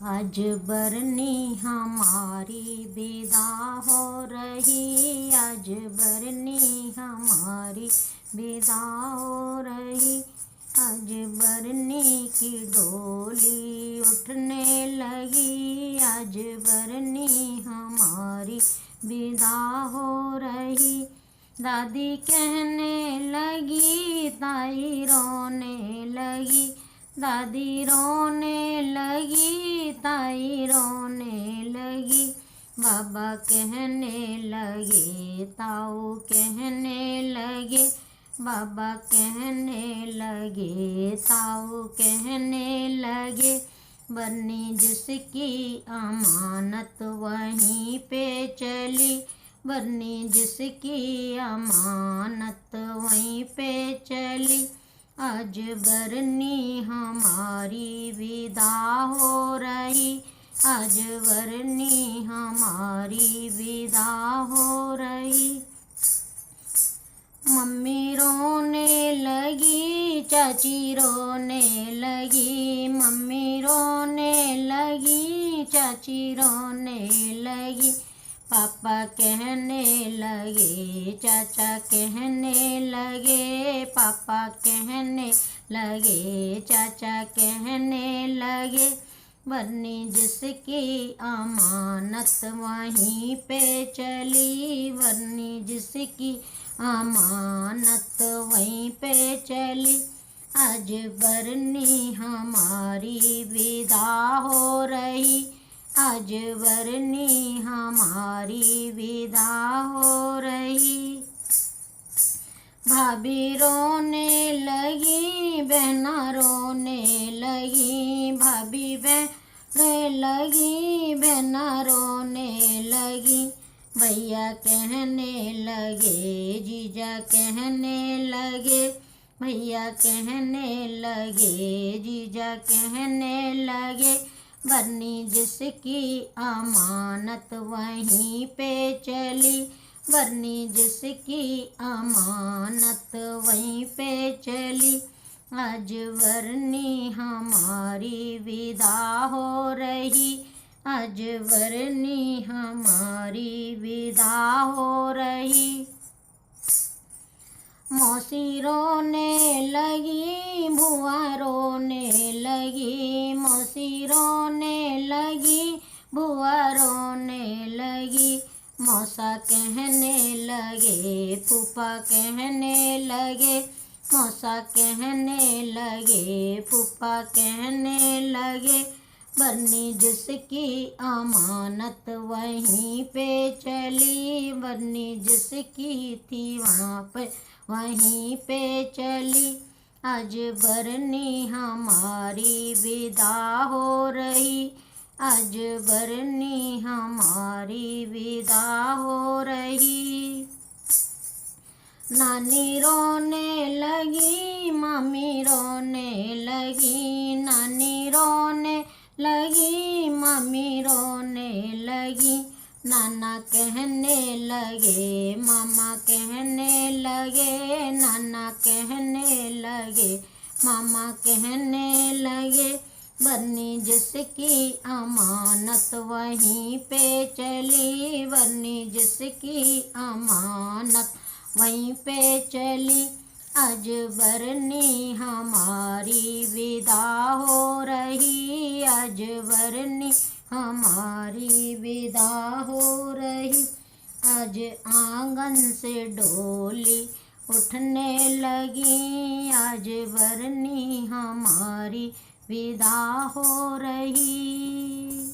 आज बरनी हमारी विदा हो रही, आज बरनी हमारी विदा हो रही। आज बरनी की डोली उठने लगी, आज बरनी हमारी विदा हो रही। दादी कहने लगी, ताई रोने लगी, दादी रोने लगी, ताई रोने लगी। बाबा कहने लगे, ताऊ कहने लगे, बाबा कहने लगे, ताऊ कहने लगे। बरनी जिसकी अमानत वहीं पे चली, बरनी जिसकी अमानत वहीं पे चली। आज बरनी हमारी विदा हो रही, आज बरनी हमारी विदा हो रही। मम्मी रोने लगी, चाची रोने लगी, मम्मी रोने लगी, चाची रोने लगी। पापा कहने लगे, चाचा कहने लगे, पापा कहने लगे, चाचा कहने लगे। बरनी जिसकी अमानत वहीं पे चली, बरनी जिसकी अमानत वहीं पे चली। आज बरनी हमारी विदा हो रही, आज बरनी हमारी विदा हो रही। भाभी रोने लगी, बहना रोने लगी, भाभी बहने लगी, बहना रोने लगी। भैया कहने लगे, जीजा कहने लगे, भैया कहने लगे, जीजा कहने लगे। बरनी जिसकी अमानत वहीं पे चली, बरनी जिसकी अमानत वहीं पे चली। आज बरनी हमारी विदा हो रही, आज बरनी हमारी विदा हो रही। मौसी रोने लगी, बुआ रोने लगी, मौसी रोने लगी, बुआ रोने लगी। मौसा कहने लगे, फूफा कहने लगे, मौसा कहने लगे, फूफा कहने लगे। बरनी जिसकी अमानत वहीं पे चली, बरनी जिसकी थी वहाँ पे वहीं पे चली। आज बरनी हमारी विदा हो रही, आज बरनी हमारी विदा हो रही। नानी रोने लगी, मामी रोने लगी, नानी रोने लगी, मामी रोने लगी। नाना कहने लगे, मामा कहने लगे, नाना कहने लगे, मामा कहने लगे। बरनी जिसकी अमानत वहीं पे चली, बरनी जिसकी अमानत वहीं पे चली। आज बरनी हमारी विदा हो रही, आज बरनी हमारी विदा हो रही। आज आंगन से डोली उठने लगी, आज बरनी हमारी विदा हो रही।